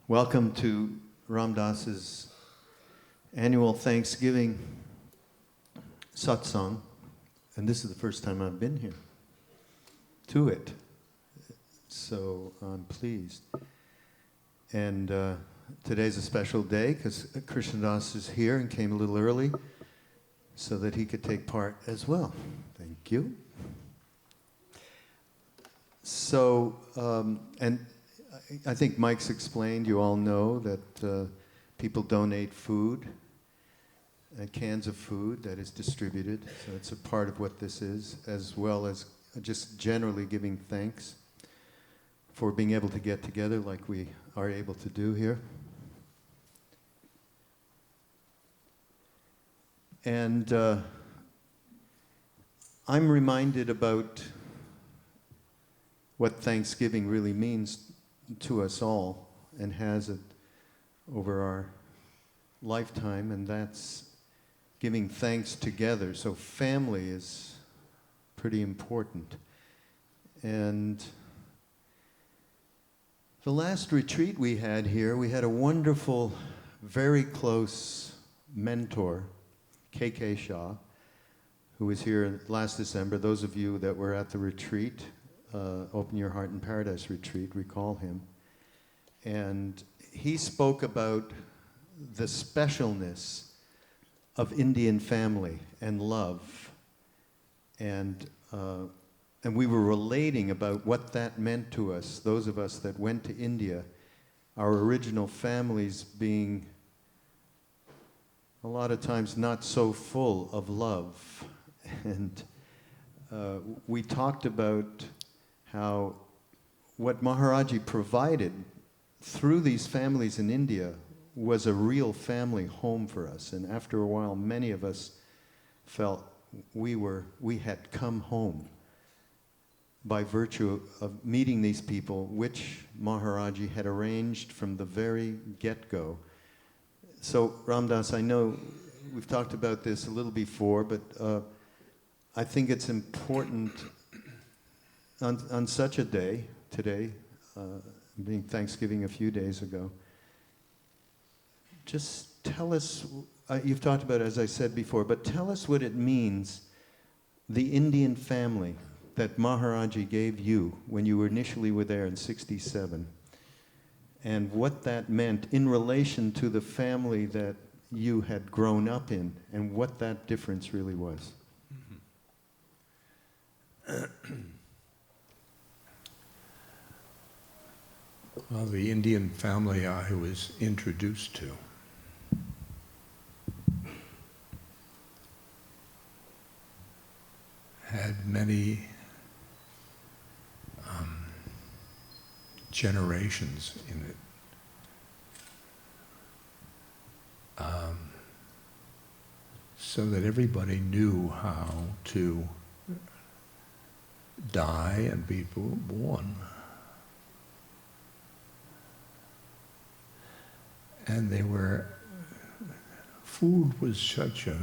Welcome to Ram Dass's annual Thanksgiving Satsang, and this is the first time I've been here to it, so I'm pleased. And today's a special day because Krishna Das is here and came a little early so that he could take part as well. Thank you. So, and I think Mike's explained, you all know that people donate food, cans of food that is distributed, so it's a part of what this is, as well as just generally giving thanks for being able to get together like we are able to do here. And I'm reminded about what Thanksgiving really means to us all and has it over our lifetime, and that's giving thanks together. So family is pretty important. And the last retreat we had here, we had a wonderful, very close mentor, K.K. Shah, who was here last December. Those of you that were at the retreat, Open Your Heart in Paradise retreat, recall him. And he spoke about the specialness of Indian family and love. And we were relating about what that meant to us, those of us that went to India, our original families being a lot of times not so full of love. And we talked about how what Maharaji provided through these families in India was a real family home for us. And after a while, many of us felt we had come home by virtue of meeting these people, which Maharaji had arranged from the very get-go. So, Ram Dass, I know we've talked about this a little before, but I think it's important on such a day, today, being Thanksgiving a few days ago, just tell us, you've talked about it, as I said before, but tell us what it means, the Indian family that Maharaji gave you when you initially were there in '67, and what that meant in relation to the family that you had grown up in, and what that difference really was. Well, the Indian family I was introduced to had many generations in it. So that everybody knew how to die and be born. And food was such a,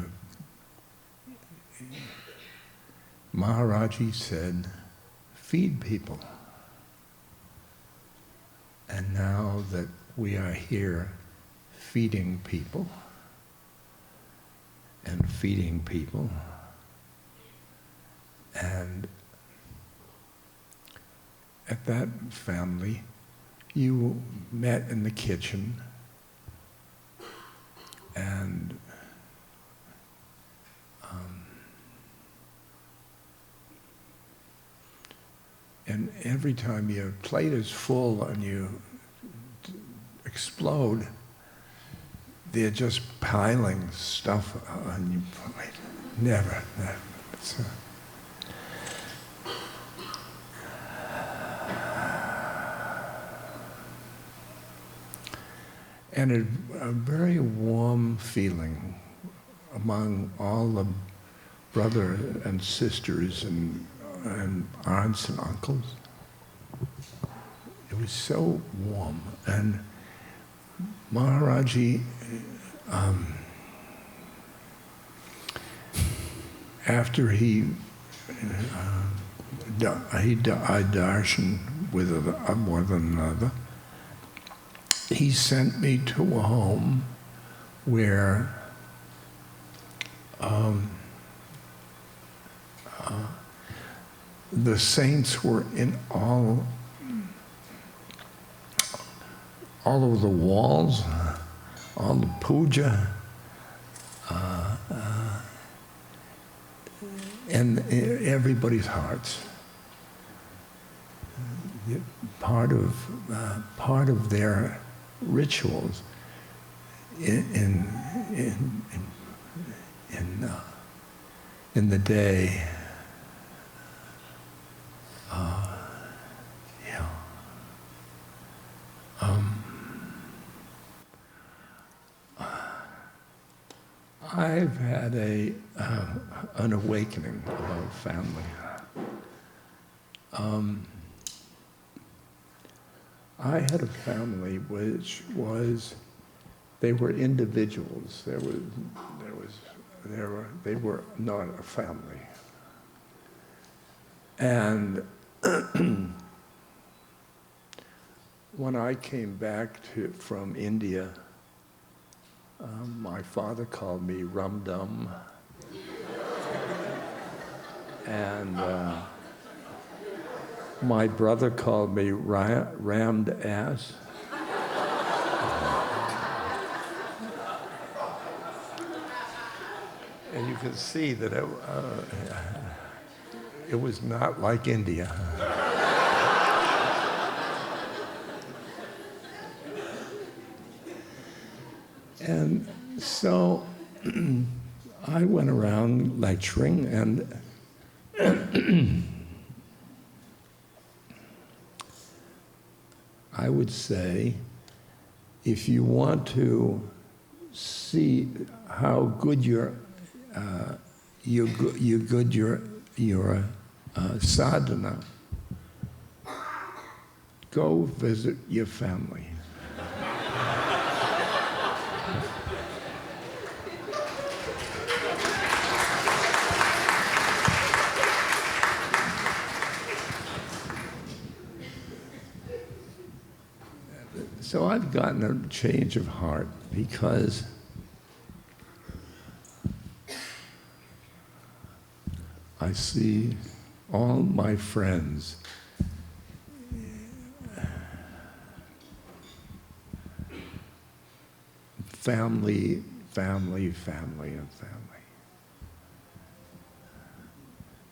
Maharaji said, feed people. And now that we are here feeding people, and feeding people, and at that family, you met in the kitchen, and every time your plate is full and you explode, they're just piling stuff on your plate. Never. It's and a very warm feeling among all the brothers and sisters and aunts and uncles. It was so warm. And Maharaji, after he darshan with more than another, he sent me to a home where the saints were in all over the walls, all the puja, and everybody's hearts. Part of their rituals in the day. I've had an awakening about family. I had a family which was, they were individuals. They were not a family. And when I came back from India, my father called me Rum Dum, and my brother called me Rammed Ass. And you can see that it was not like India. And so I went around lecturing, and I would say, if you want to see how good your sadhana, go visit your family. So I've gotten a change of heart because I see all my friends family, and family.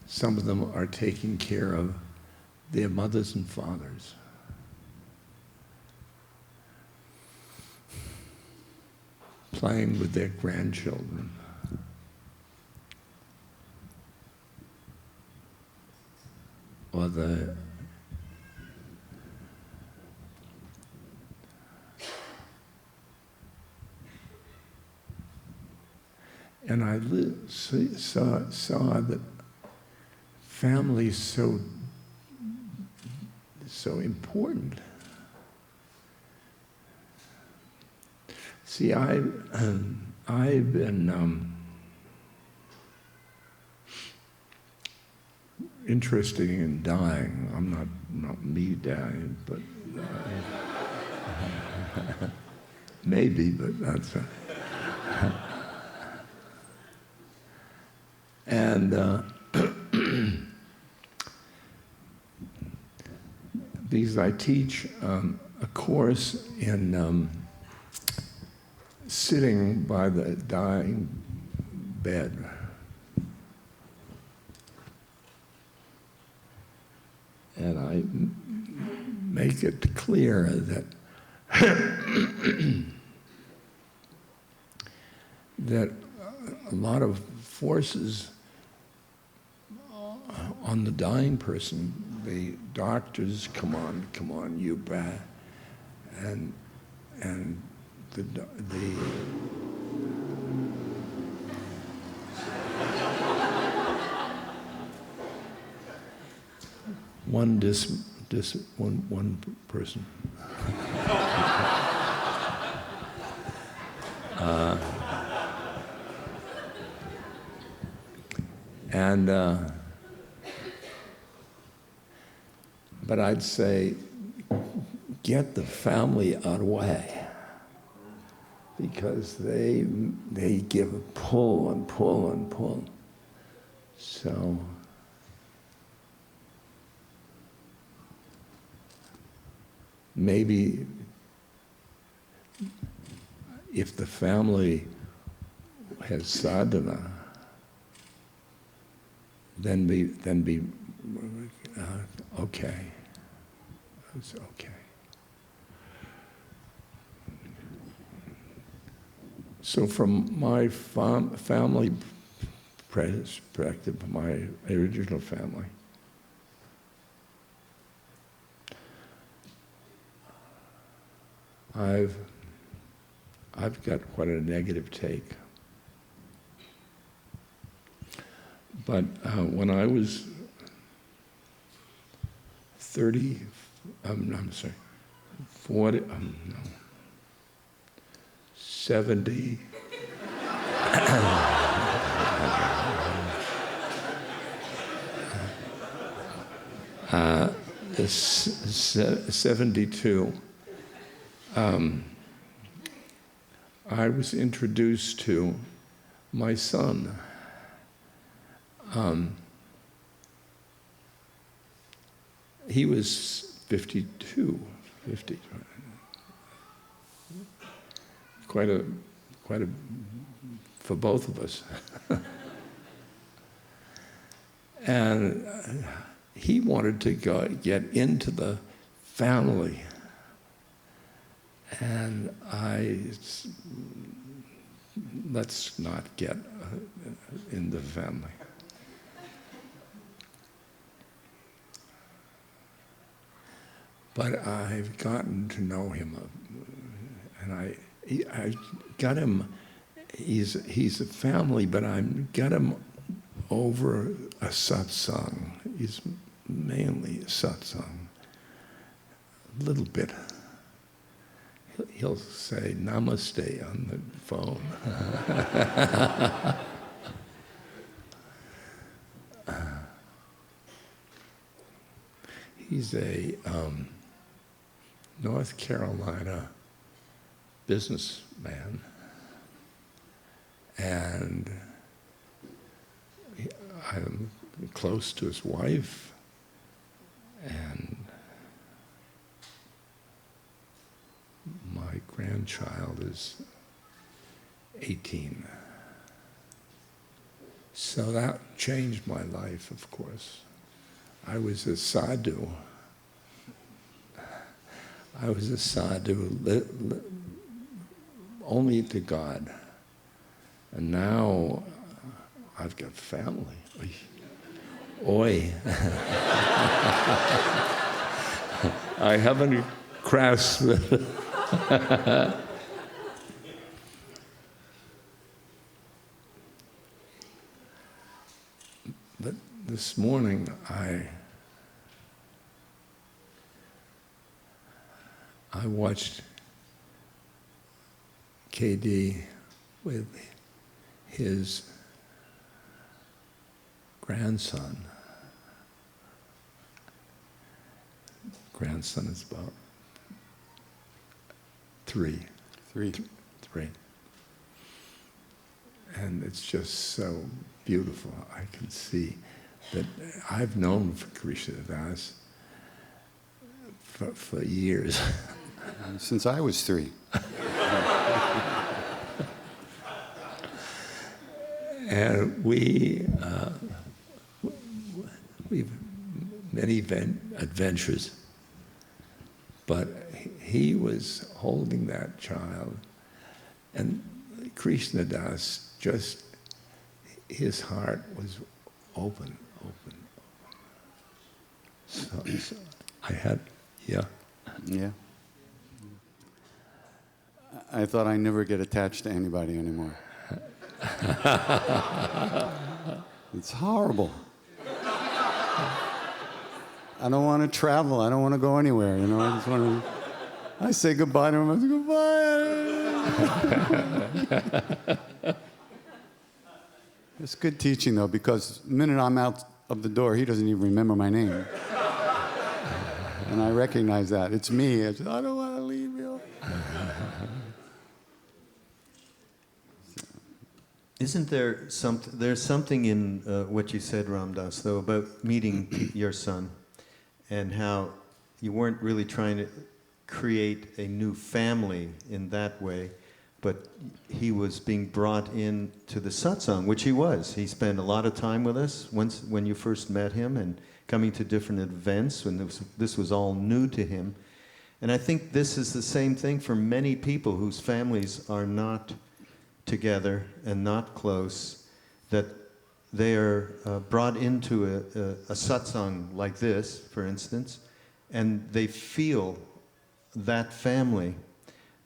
Some of them are taking care of their mothers and fathers. Playing with their grandchildren. Or and I saw that family is so important. See, I've been interested in dying. I'm not me dying, but maybe, but that's and because I teach a course in sitting by the dying bed. And I make it clear that that a lot of forces on the dying person, the doctors, come on, you bad, and the one person. But I'd say, get the family out of the way, because they give a pull and pull and pull. So maybe if the family has sadhana, then be okay. It's okay. So from my family perspective, my original family, I've got quite a negative take. But when I was 40, no, 70, 72, I was introduced to my son. He was 52, 50. Quite a, for both of us. And he wanted to get into the family. And let's not get in the family. But I've gotten to know him, and I got him. He's a family, but I got him over a satsang. He's mainly a satsang. A little bit. He'll say namaste on the phone. He's a North Carolina businessman, and I'm close to his wife, and my grandchild is 18. So that changed my life, of course. I was a sadhu. I was a sadhu only to God. And now I've got family. Oi. I haven't grasped it. But this morning I watched KD with his grandson. Grandson is about three. And it's just so beautiful. I can see that I've known Krishna Das for years. Since I was 3. And we've many adventures, but he was holding that child, and Krishna Das, just his heart was open. So I had, yeah. I thought I'd never get attached to anybody anymore. It's horrible. I don't want to travel. I don't want to go anywhere. You know, I just want to. I say goodbye to him. I say goodbye. It's good teaching though, because the minute I'm out of the door, he doesn't even remember my name. And I recognize that. It's me. I don't want to leave you. Isn't there something? There's something in what you said, Ram Dass, though, about meeting your son, and how you weren't really trying to create a new family in that way, but he was being brought in to the satsang, which he was. He spent a lot of time with us when you first met him, and coming to different events when this was all new to him. And I think this is the same thing for many people whose families are not together and not close, that they are brought into a satsang like this, for instance, and they feel that family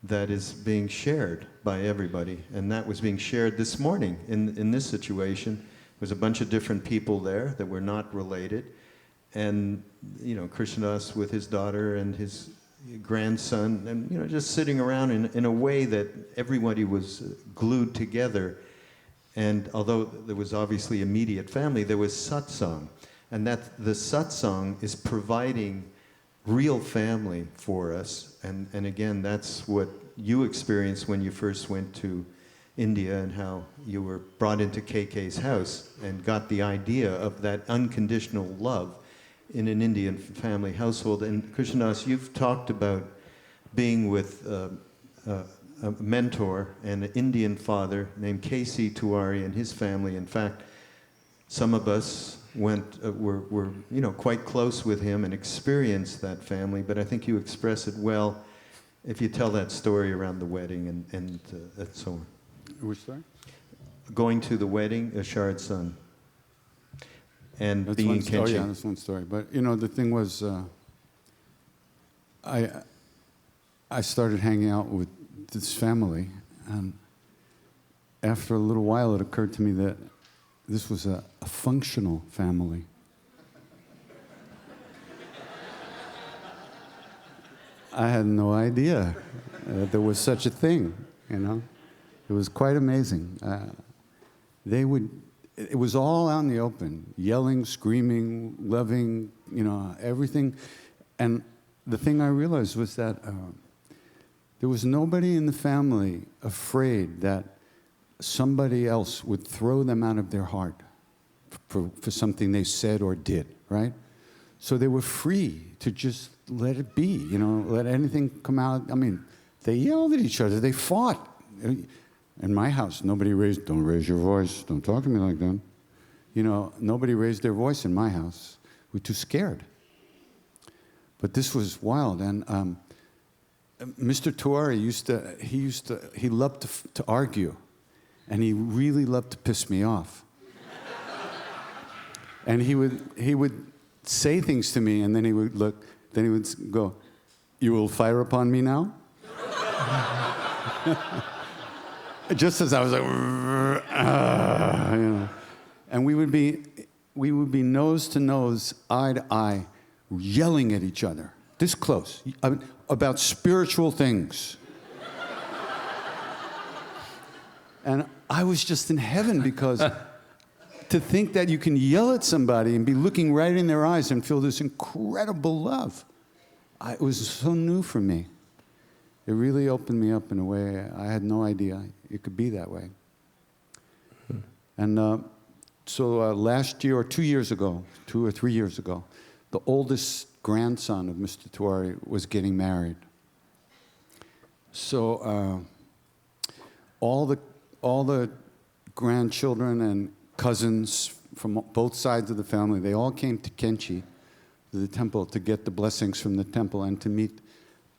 that is being shared by everybody. And that was being shared this morning in this situation. There was a bunch of different people there that were not related. And, you know, Krishnadas with his daughter and his grandson, and, you know, just sitting around in a way that everybody was glued together. And although there was obviously immediate family, there was satsang. And that the satsang is providing real family for us. And again, that's what you experienced when you first went to India, and how you were brought into KK's house and got the idea of that unconditional love in an Indian family household. And Krishnadas, you've talked about being with a mentor and an Indian father named K.C. Tiwari and his family. In fact, some of us were you know, quite close with him and experienced that family. But I think you express it well if you tell that story around the wedding and so on. Which story? Going to the wedding, Asharad's son, and That's being one in story. Oh, Kenshin. yeah, that's one story. But, you know, the thing was, I started hanging out with this family, and after a little while, it occurred to me that this was a functional family. I had no idea that there was such a thing, you know. It was quite amazing. It was all out in the open, yelling, screaming, loving, you know, everything. And the thing I realized was that there was nobody in the family afraid that somebody else would throw them out of their heart for something they said or did, right? So they were free to just let it be, you know, let anything come out. I mean, they yelled at each other, they fought. In my house, don't raise your voice, don't talk to me like that. You know, nobody raised their voice in my house. We're too scared. But this was wild, and Mr. Tiwari he loved to argue, and he really loved to piss me off. And he would say things to me, and then he would look, then he would go, "You will fire upon me now?" Just as I was like, you know, and we would be nose to nose, eye to eye, yelling at each other, this close, about spiritual things. And I was just in heaven, because to think that you can yell at somebody and be looking right in their eyes and feel this incredible love, it was so new for me. It really opened me up in a way I had no idea it could be that way. And so last year, or 2 years ago, 2 or 3 years ago, the oldest grandson of Mr. Tiwari was getting married. So all the grandchildren and cousins from both sides of the family, they all came to Kenchi, to the temple, to get the blessings from the temple and to meet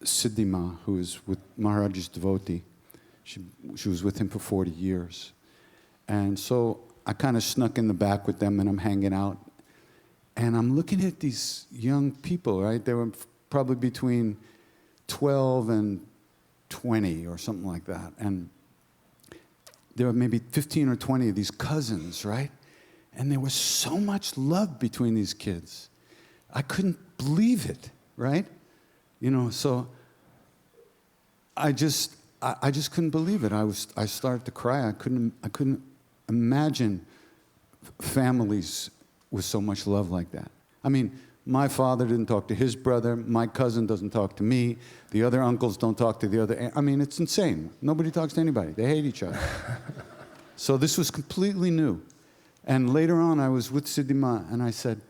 Siddhima, who is with Maharaj's devotee. She was with him for 40 years. And so I kind of snuck in the back with them, and I'm hanging out. And I'm looking at these young people, right? They were probably between 12 and 20 or something like that. And there were maybe 15 or 20 of these cousins, right? And there was so much love between these kids. I couldn't believe it, right? You know, so I just couldn't believe it. I started to cry. I couldn't imagine families with so much love like that. I mean, My father didn't talk to his brother. My cousin doesn't talk to me. The other uncles don't talk to the other. I mean, it's insane. Nobody talks to anybody. They hate each other. So this was completely new. And later on, I was with Siddhima, and I said,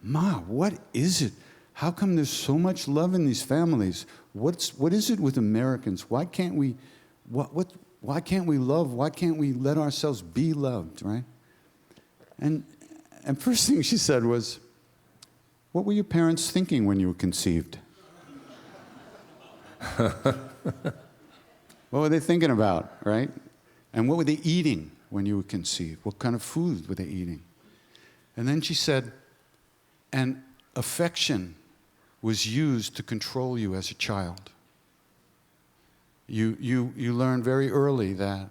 Ma, what is it? How come there's so much love in these families? What is it with Americans? Why can't we, why can't we love? Why can't we let ourselves be loved, right? And first thing she said was, what were your parents thinking when you were conceived? What were they thinking about, right? And what were they eating when you were conceived? What kind of food were they eating? And then she said, and affection was used to control you as a child. You learned very early that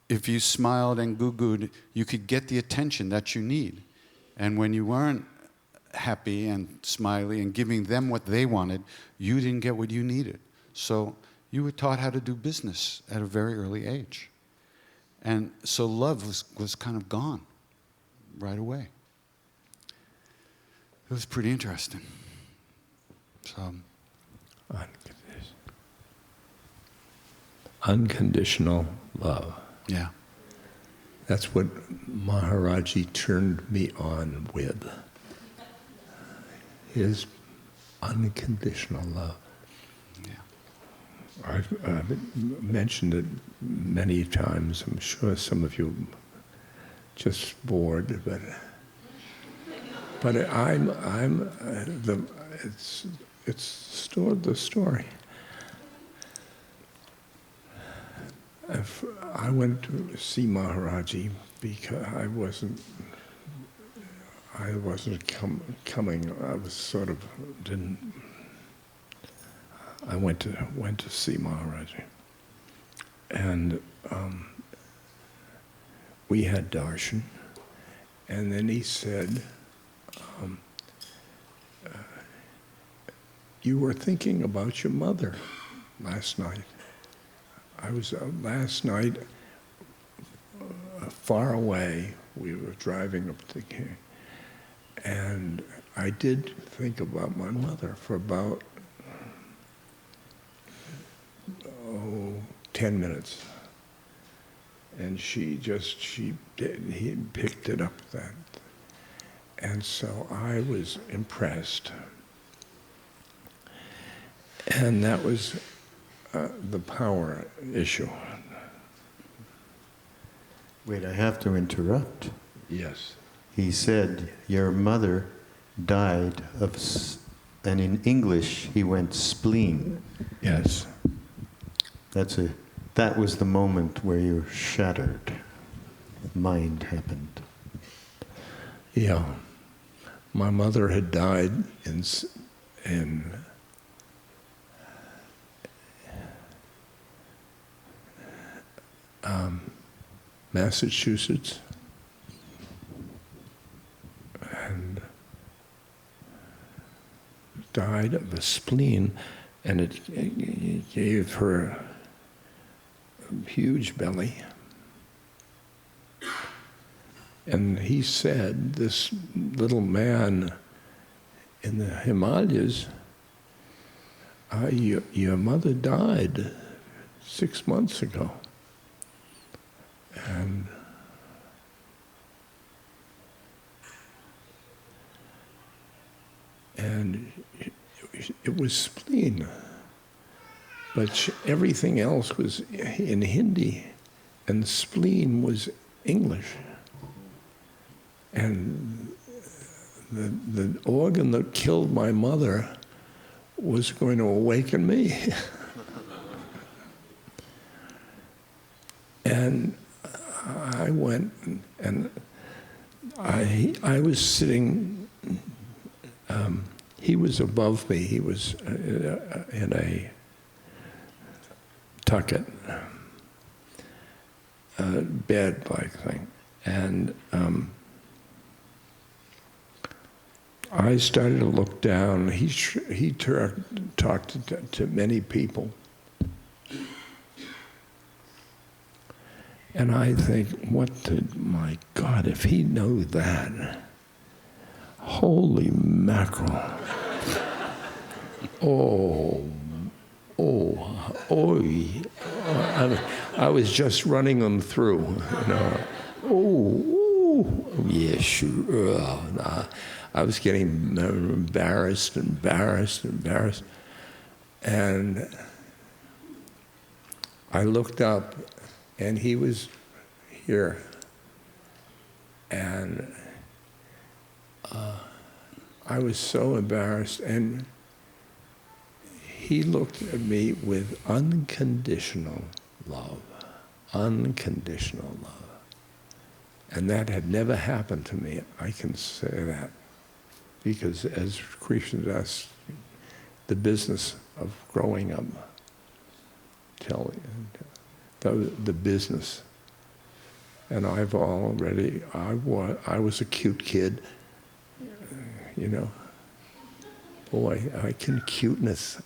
if you smiled and goo-gooed, you could get the attention that you need. And when you weren't happy and smiley and giving them what they wanted, you didn't get what you needed. So you were taught how to do business at a very early age. And so love was kind of gone right away. It was pretty interesting. So, unconditional love. yeah. That's what Maharaji turned me on with. His unconditional love. Yeah. I've mentioned it many times. I'm sure some of you just bored, but it's the story. I went to see Maharaji because I wasn't coming. I was sort of didn't. I went to see Maharaji, and we had darshan, and then he said, "You were thinking about your mother last night." I was last night far away. We were driving up to King, and I did think about my mother for about 10 minutes, and he picked it up then, and so I was impressed, and that was the power issue. Wait, I have to interrupt. Yes. He said, your mother died of, and in English he went spleen. Yes. That was the moment where you shattered. Mind happened. Yeah. My mother had died in Massachusetts, and died of a spleen, and it gave her a huge belly. And he said, this little man in the Himalayas, your mother died 6 months ago. And it was spleen, but everything else was in Hindi, and spleen was English. And the organ that killed my mother was going to awaken me. And I went, and I was sitting, he was above me, he was in a tucket, bed-like thing. And I started to look down. He talked to many people. And I think, my God, if he knew that, Holy mackerel. Oh, I was just running them through, you know. Oh, yeah, sure. Nah. I was getting embarrassed. And I looked up, and he was here. And I was so embarrassed. And he looked at me with unconditional love. Unconditional love. And that had never happened to me. I can say that. Because as Krishna does, the business of growing up, the business. And I've already, I was a cute kid, you know. Boy, I can cuteness.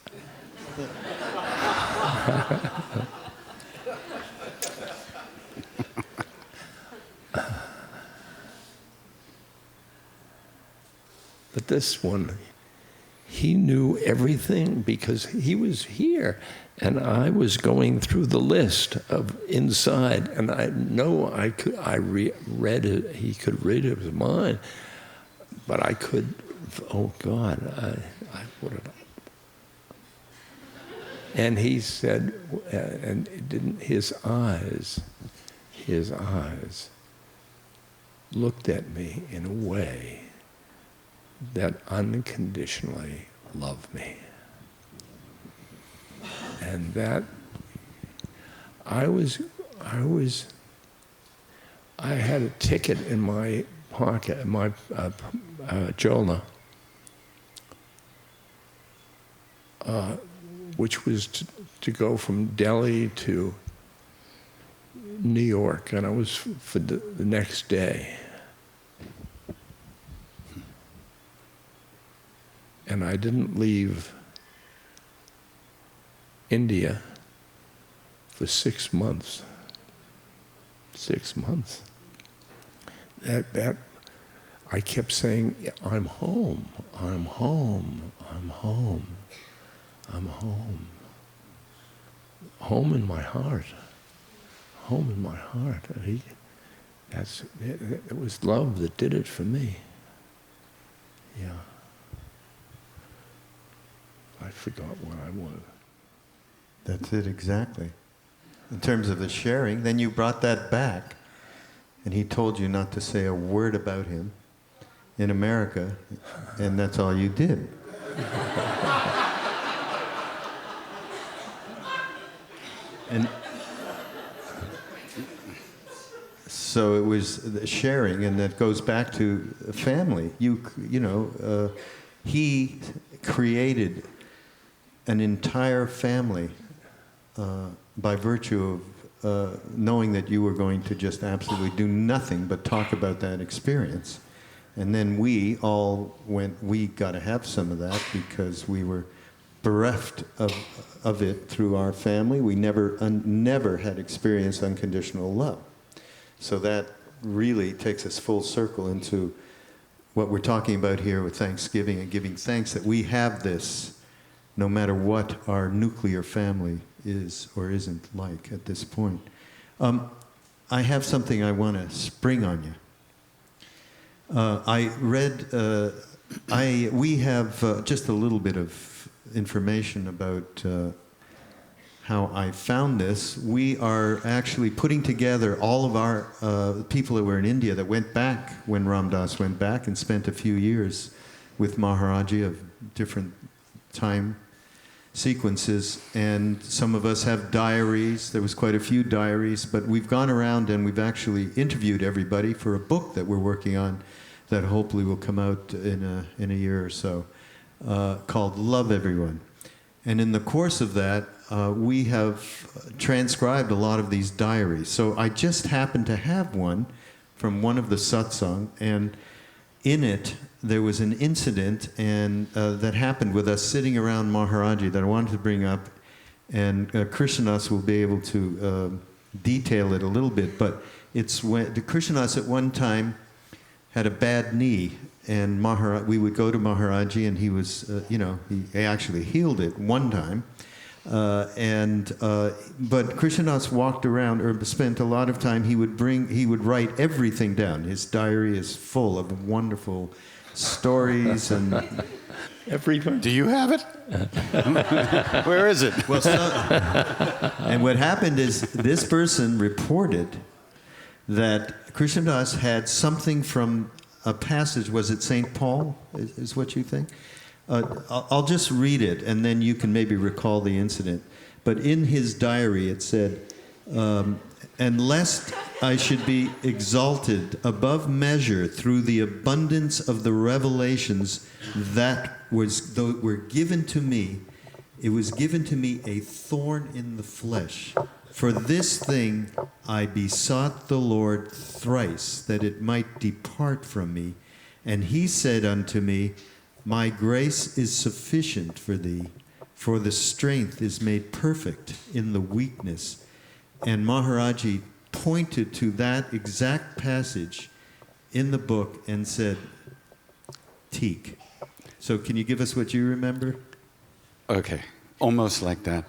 But this one, he knew everything because he was here, and I was going through the list of inside, and I know read it. He could read his mind, but I could. Oh God, I put it up. And he said, and it didn't. His eyes looked at me in a way that unconditionally loved me. And that I had a ticket in my pocket, in my Jola, which was to go from Delhi to New York, and I was for the next day. And I didn't leave India for 6 months. 6 months. That I kept saying, I'm home, I'm home, I'm home, I'm home. Home in my heart. Home in my heart. It was love that did it for me. Yeah. I forgot what I was. That's it, exactly. In terms of the sharing, then you brought that back, and he told you not to say a word about him in America, and that's all you did. And so it was the sharing, and that goes back to family. You know, he created an entire family by virtue of knowing that you were going to just absolutely do nothing but talk about that experience. And then we all went, we got to have some of that because we were bereft of it through our family. We never had experienced unconditional love. So that really takes us full circle into what we're talking about here with Thanksgiving and giving thanks that we have this, no matter what our nuclear family is or isn't like at this point. I have something I want to spring on you. I read, we have just a little bit of information about how I found this. We are actually putting together all of our people that were in India that went back when Ram Dass went back and spent a few years with Maharaji of different time sequences, and some of us have diaries. There was quite a few diaries, but we've gone around and we've actually interviewed everybody for a book that we're working on that hopefully will come out in a year or so, called Love Everyone. And in the course of that, we have transcribed a lot of these diaries. So I just happened to have one from one of the satsang, and in it, there was an incident that happened with us sitting around Maharaji that I wanted to bring up, and Krishnadas will be able to detail it a little bit, but it's when the Krishnadas at one time had a bad knee, and we would go to Maharaji, and he was, he actually healed it one time. But Krishnadas walked around, or spent a lot of time. He would write everything down. His diary is full of wonderful stories and. Everyone. Do you have it? Where is it? Well, and what happened is this person reported that Krishnadas had something from a passage. Was it St. Paul? Is what you think? I'll just read it, and then you can maybe recall the incident. But in his diary, it said, "And lest I should be exalted above measure through the abundance of the revelations that were given to me, it was given to me a thorn in the flesh. For this thing I besought the Lord thrice, that it might depart from me. And he said unto me, My grace is sufficient for thee, for the strength is made perfect in the weakness." And Maharaji pointed to that exact passage in the book and said, "Teak." So can you give us what you remember? Okay, almost like that.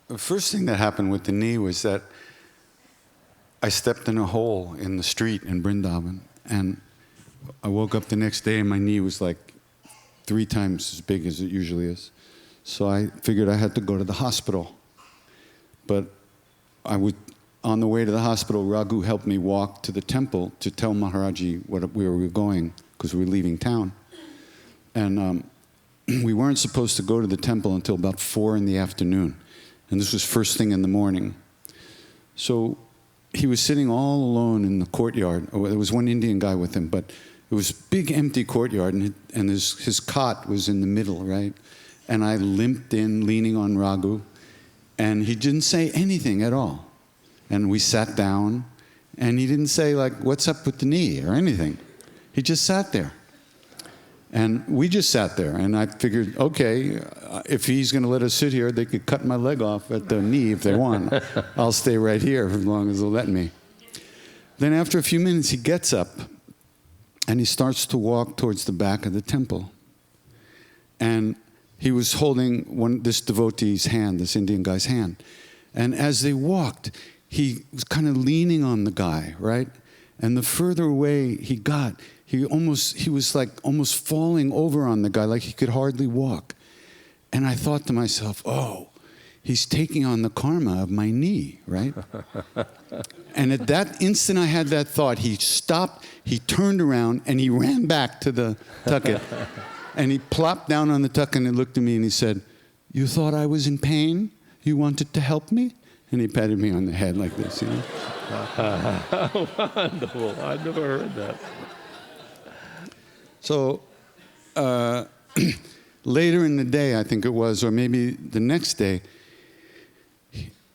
The first thing that happened with the knee was that I stepped in a hole in the street in Vrindavan, and I woke up the next day and my knee was like 3 times as big as it usually is. So I figured I had to go to the hospital. But on the way to the hospital, Raghu helped me walk to the temple to tell Maharaji where we were going, because we were leaving town. And we weren't supposed to go to the temple until about 4 in the afternoon. And this was first thing in the morning. So he was sitting all alone in the courtyard. Oh, there was one Indian guy with him, but it was a big empty courtyard, and his cot was in the middle, right? And I limped in, leaning on Raghu, and he didn't say anything at all. And we sat down, and he didn't say, like, what's up with the knee or anything. He just sat there. And we just sat there, and I figured, okay, if he's going to let us sit here, they could cut my leg off at the knee if they want. I'll stay right here as long as they'll let me. Then after a few minutes, he gets up, and he starts to walk towards the back of the temple. And he was holding this devotee's hand, this Indian guy's hand. And as they walked, he was kind of leaning on the guy, right? And the further away he got, he was like almost falling over on the guy, like he could hardly walk. And I thought to myself, oh, he's taking on the karma of my knee, right? And at that instant I had that thought, he stopped, he turned around, and he ran back to the tucket. And he plopped down on the tucket and looked at me and he said, "You thought I was in pain? You wanted to help me?" And he patted me on the head like this, you know. Wonderful. I never heard that. So later in the day, I think it was, or maybe the next day,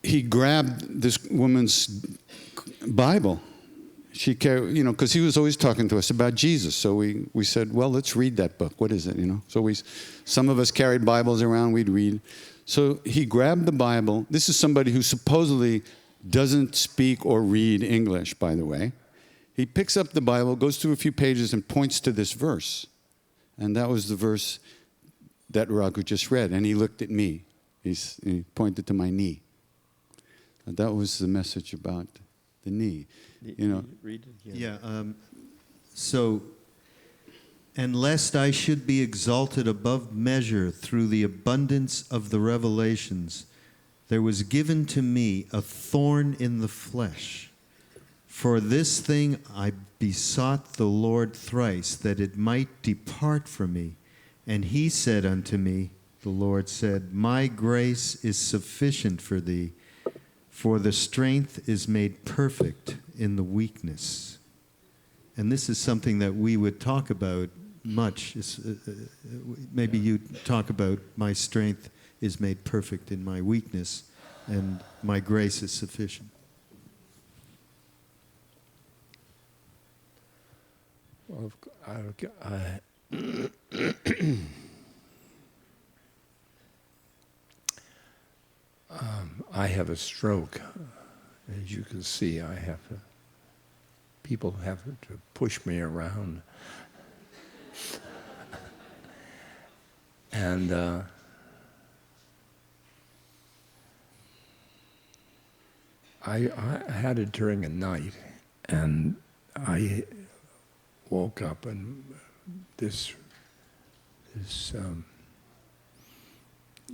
he grabbed this woman's Bible. She carried, because he was always talking to us about Jesus. So we said, well, let's read that book. What is it, So some of us carried Bibles around, we'd read. So he grabbed the Bible. This is somebody who supposedly doesn't speak or read English, by the way. He picks up the Bible, goes through a few pages, and points to this verse. And that was the verse that Raghu just read. And he looked at me. He pointed to my knee. And that was the message about the knee. Read it again. Yeah. So, "And lest I should be exalted above measure through the abundance of the revelations, there was given to me a thorn in the flesh. For this thing I besought the Lord thrice, that it might depart from me. And he said unto me," the Lord said, "My grace is sufficient for thee, for the strength is made perfect in the weakness." And this is something that we would talk about much. Maybe you talk about, my strength is made perfect in my weakness, and my grace is sufficient. Well, I have a stroke. As you can see, I have people have to push me around. And I had it during a night, and I woke up, and this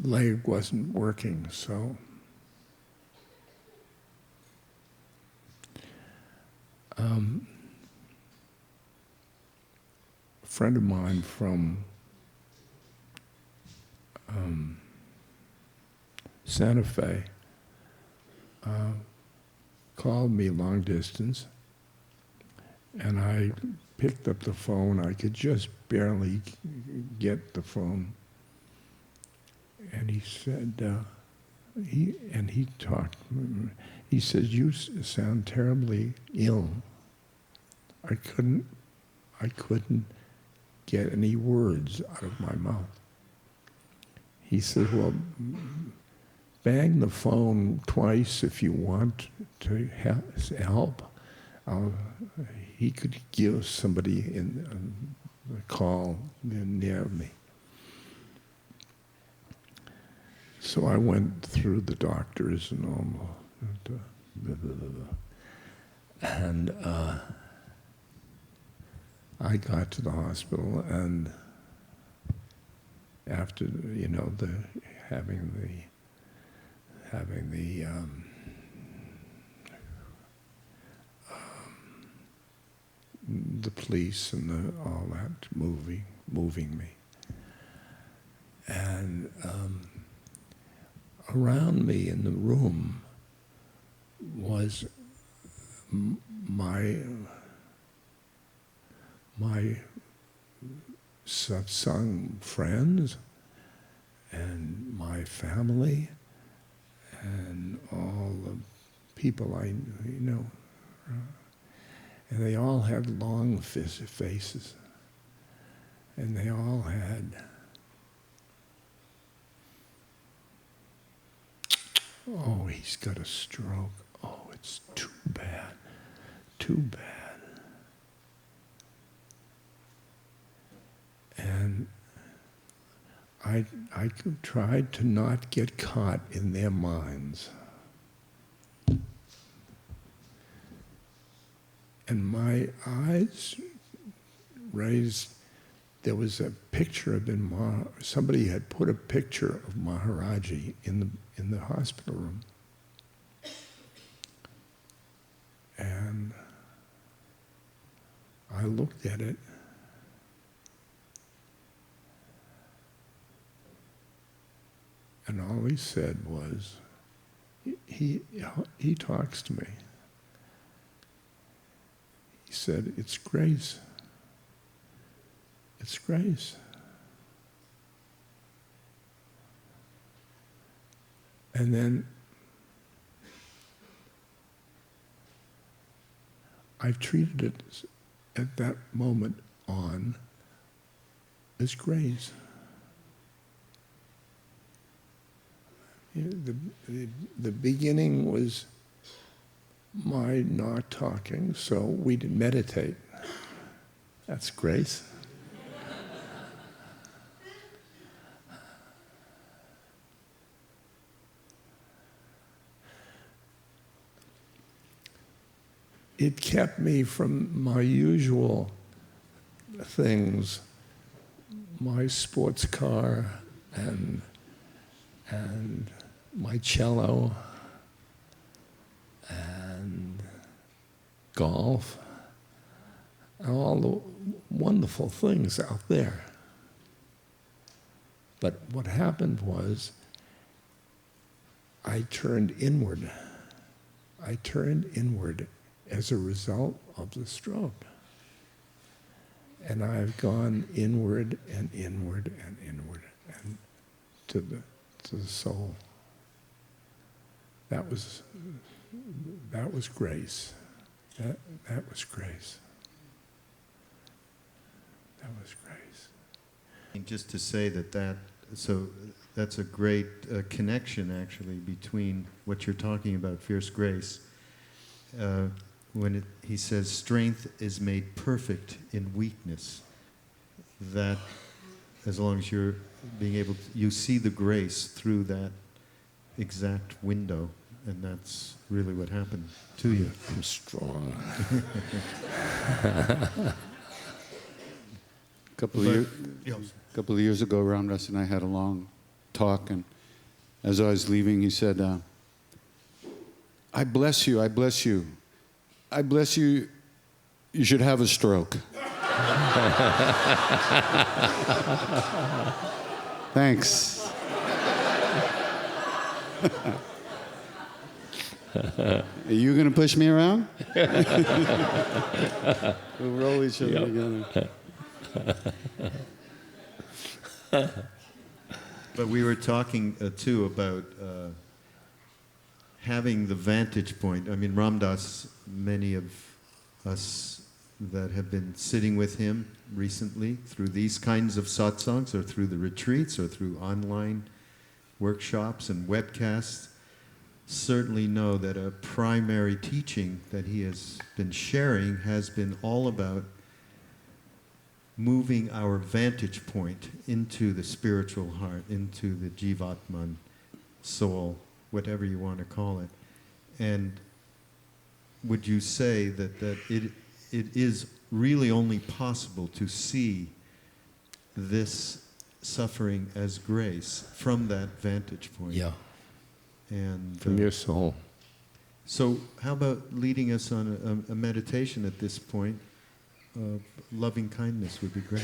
leg wasn't working, so a friend of mine from Santa Fe called me long distance, and I picked up the phone. I could just barely get the phone, and he said, he talked. He said, "You sound terribly ill." I couldn't get any words out of my mouth. He said, "Well, bang the phone twice if you want to help." He could give somebody a call near me. So I went through the doctors and all, and I got to the hospital, and after having the police and all that moving me, and around me in the room was my Satsang friends and my family and all the people I know. And they all had long faces. And they all had, "Oh, he's got a stroke. Oh, it's too bad, too bad." And I tried to not get caught in their minds. And my eyes raised. There was a picture of somebody had put a picture of Maharaji in the hospital room. And I looked at it, and all he said was, he talks to me. He said, "It's grace. It's grace." And then I've treated it at that moment on as grace. The beginning was my not talking, so we'd meditate. That's grace. It kept me from my usual things, my sports car and my cello and golf and all the wonderful things out there. But what happened was I turned inward. I turned inward as a result of the stroke. And I've gone inward and inward and inward and to the soul. That was grace. That was grace. That was grace. And just to say so that's a great connection actually between what you're talking about, fierce grace, he says, strength is made perfect in weakness, that as long as you're being able to, you see the grace through that exact window, and that's really what happened to you. I'm strong. Couple of years ago, Ramdas and I had a long talk, and as I was leaving, he said, I bless you, I bless you. I bless you, you should have a stroke. Thanks. Are you going to push me around? We'll roll each other together. But we were talking too about having the vantage point. I mean, Ramdas, many of us that have been sitting with him recently through these kinds of satsangs or through the retreats or through online workshops and webcasts certainly know that a primary teaching that he has been sharing has been all about moving our vantage point into the spiritual heart, into the Jivatman soul, whatever you want to call it. And would you say that it is really only possible to see this suffering as grace from that vantage point? Yeah. And From your soul. so how about leading us on a meditation at this point? Loving kindness would be great.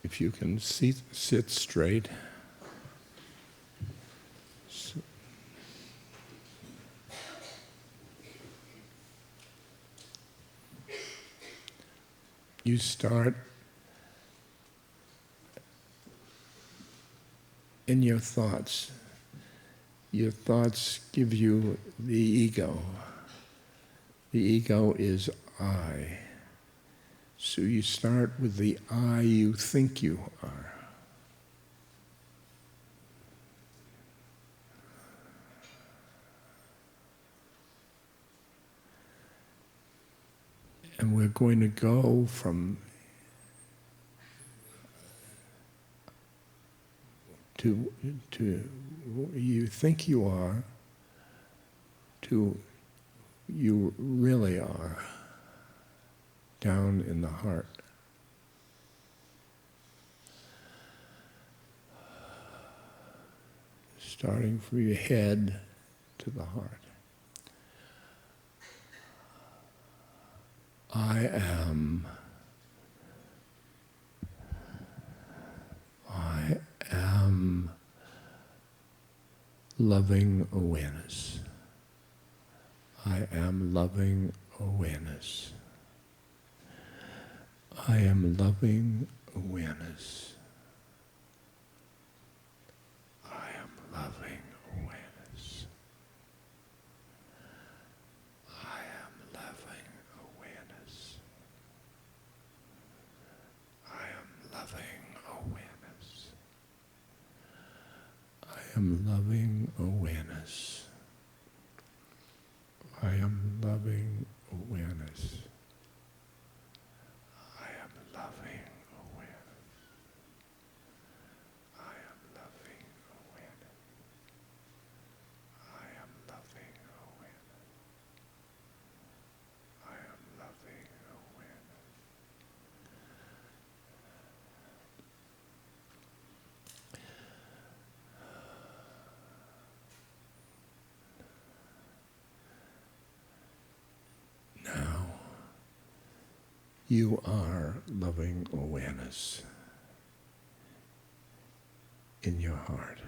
If you can sit straight. You start in your thoughts. Your thoughts give you the ego. The ego is I. So you start with the I you think you are. And we're going to go from to you think you are to you really are, down in the heart. Starting from your head to the heart. I am loving awareness. I am loving awareness. I am loving awareness. I am loving awareness. I am loving awareness. I am loving awareness. I am loving awareness. I am loving awareness. I am loving awareness. I am loving awareness. I am loving awareness. I am loving awareness. Now, you are loving awareness in your heart.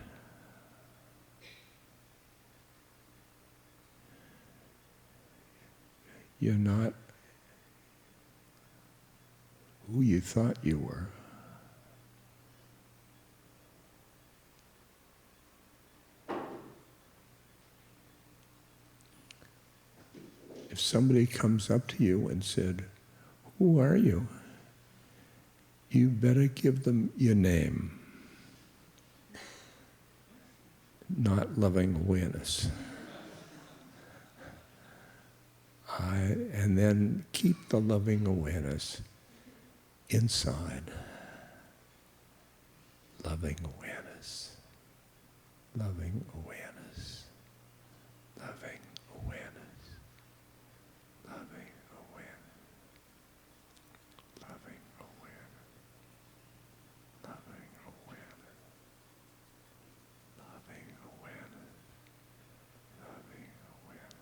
You're not who you thought you were. If somebody comes up to you and said, "Who are you?" you better give them your name, not loving awareness. And then keep the loving awareness inside. Loving awareness. Loving awareness. Loving awareness. Loving awareness. Loving awareness. Loving awareness. Loving awareness. Loving awareness.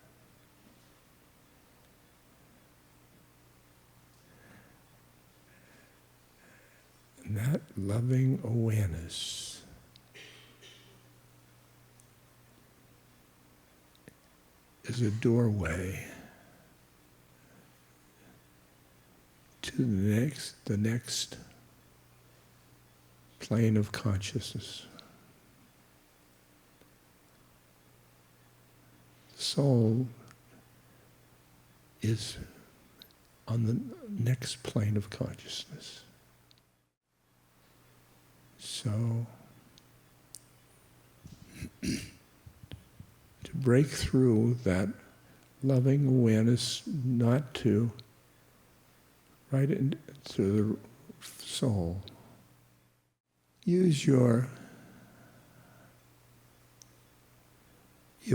And that loving awareness is a doorway to the next plane of consciousness. The soul is on the next plane of consciousness. So, to break through that loving awareness, not to right into the soul, use your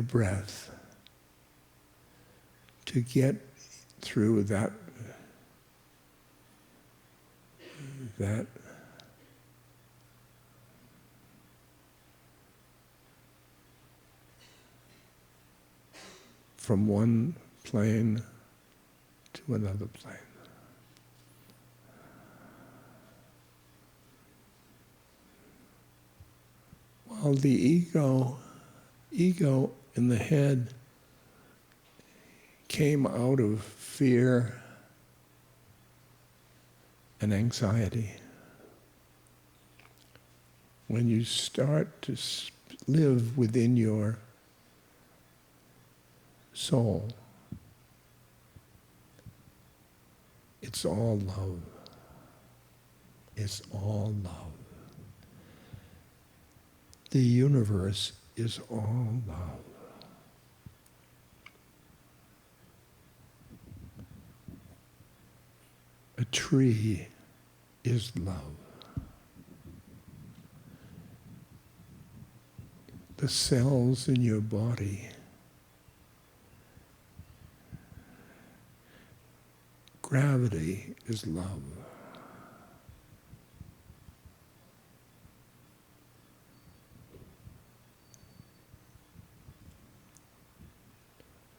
breath to get through that from one plane to another plane. While the ego in the head came out of fear and anxiety, when you start to live within your soul, it's all love. It's all love. The universe is all love. A tree is love. The cells in your body, gravity is love.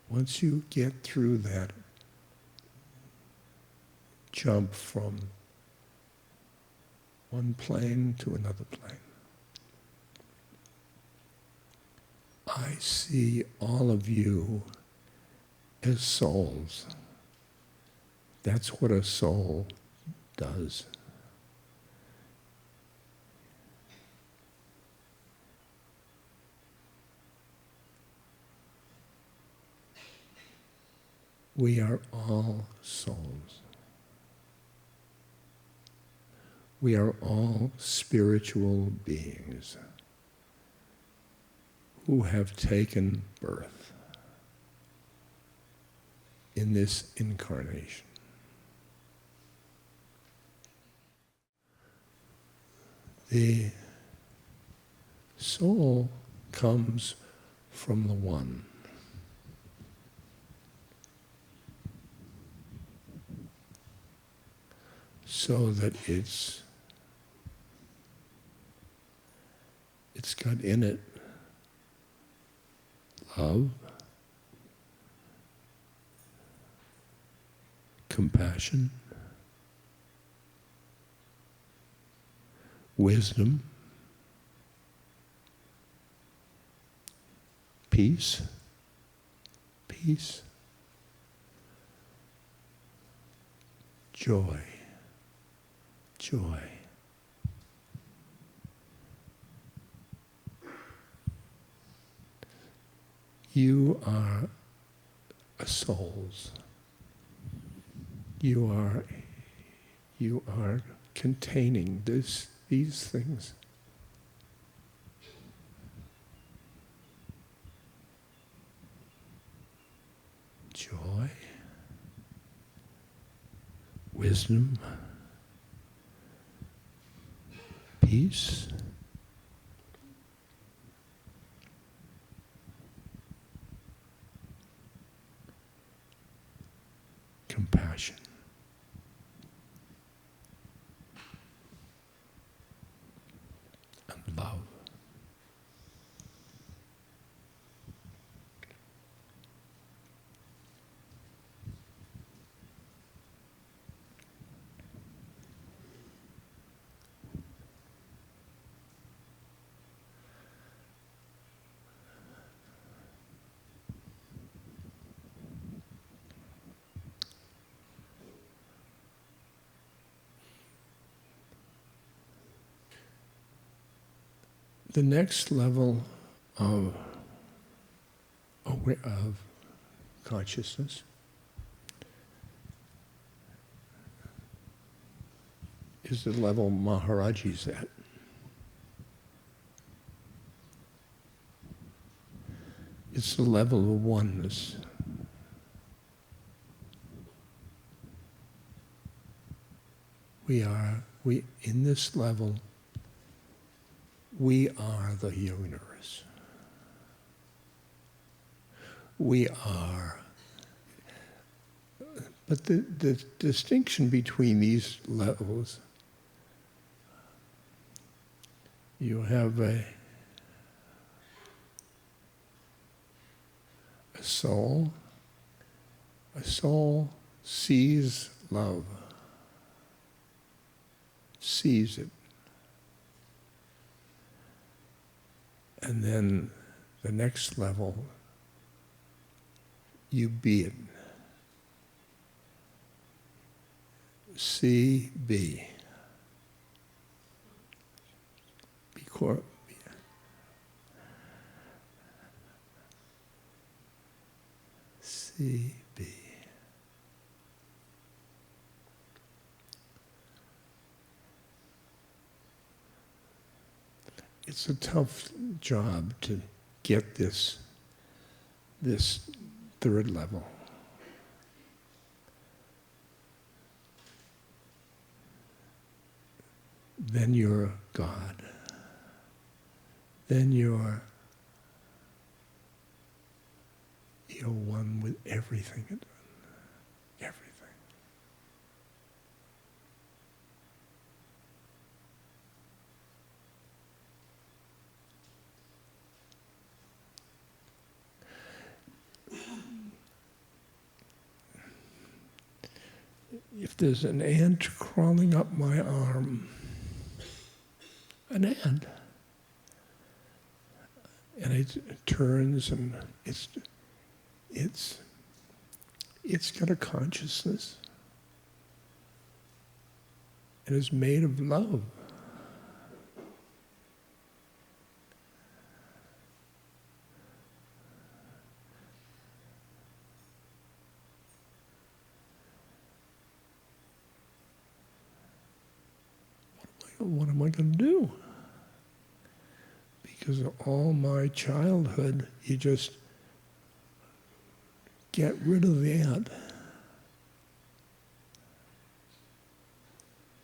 Once you get through that jump from one plane to another plane, I see all of you as souls. That's what a soul does. We are all souls. We are all spiritual beings who have taken birth in this incarnation. The soul comes from the One. So that it's got in it love, compassion, wisdom, peace, joy. You are souls. You are containing these things. Joy, wisdom, peace, compassion. And love. The next level of consciousness is the level Maharaji's at. It's the level of oneness. In this level, we are the universe. We are. But the distinction between these levels, you have a soul. A soul sees love, sees it. And then the next level, you be it. See, be. See, be. It's a tough job to get this third level. Then you're God. Then you're one with everything. Everything. If there's an ant crawling up my arm, an ant, and it turns and it's got a consciousness and is made of love. What am I going to do? Because all my childhood, you just get rid of the ant.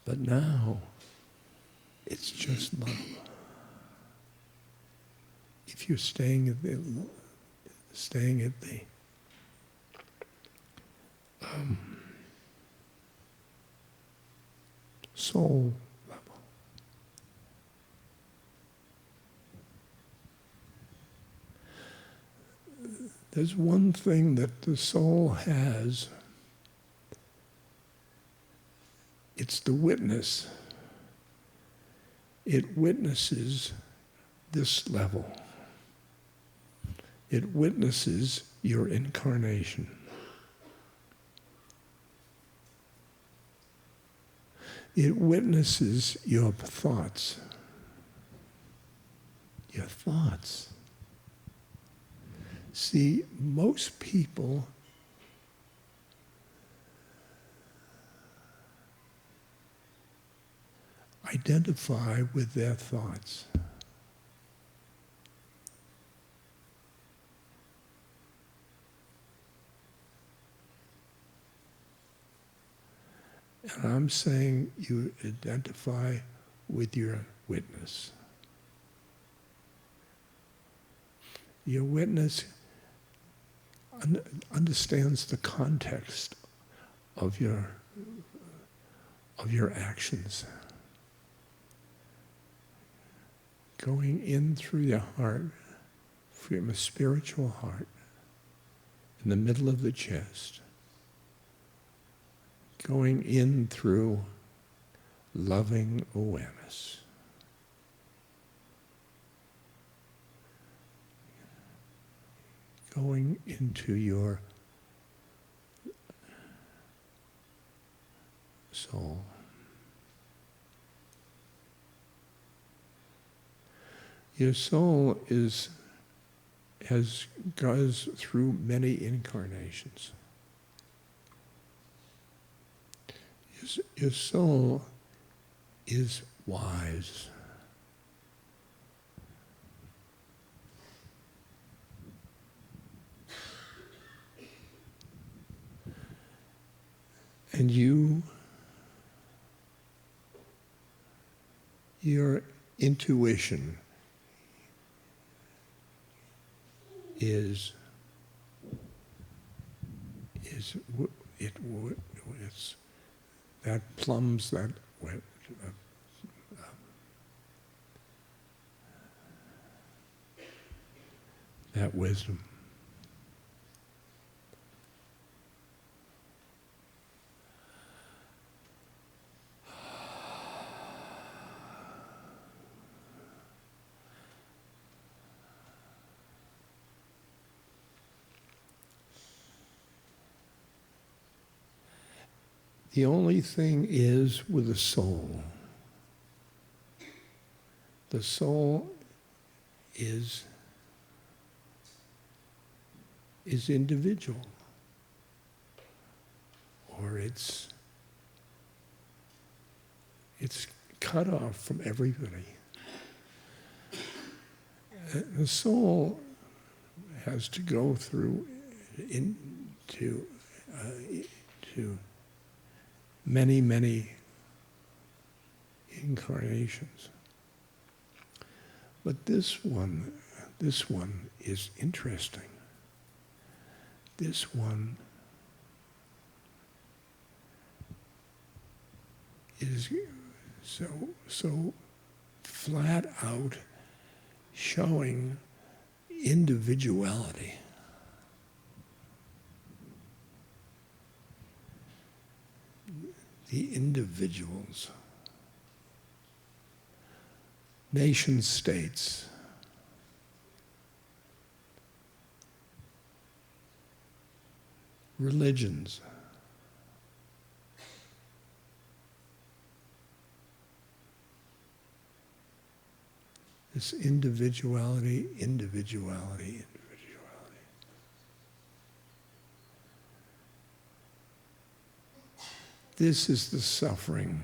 But now, it's just love. If you're staying at the soul level. There's one thing that the soul has. It's the witness. It witnesses this level. It witnesses your incarnation. It witnesses your thoughts. Your thoughts. See, most people identify with their thoughts. And I'm saying you identify with your witness. Your witness understands the context of your actions. Going in through your heart, from a spiritual heart, in the middle of the chest, going in through loving awareness. Going into your soul. Your soul goes through many incarnations. Your soul is wise. And your intuition that plumbs that wisdom. The only thing is with the soul is individual, or it's cut off from everybody. The soul has to go through to many, many incarnations. But this one is interesting. This one is so flat out showing individuality. The individuals, nation states, religions, this individuality. This is the suffering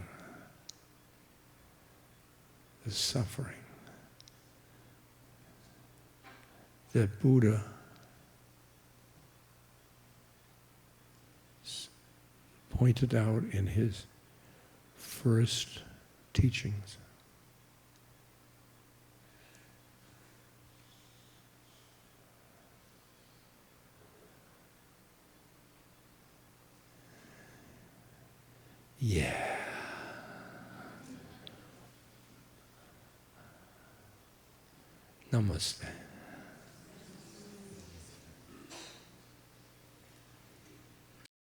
that Buddha pointed out in his first teachings. Yeah. Namaste.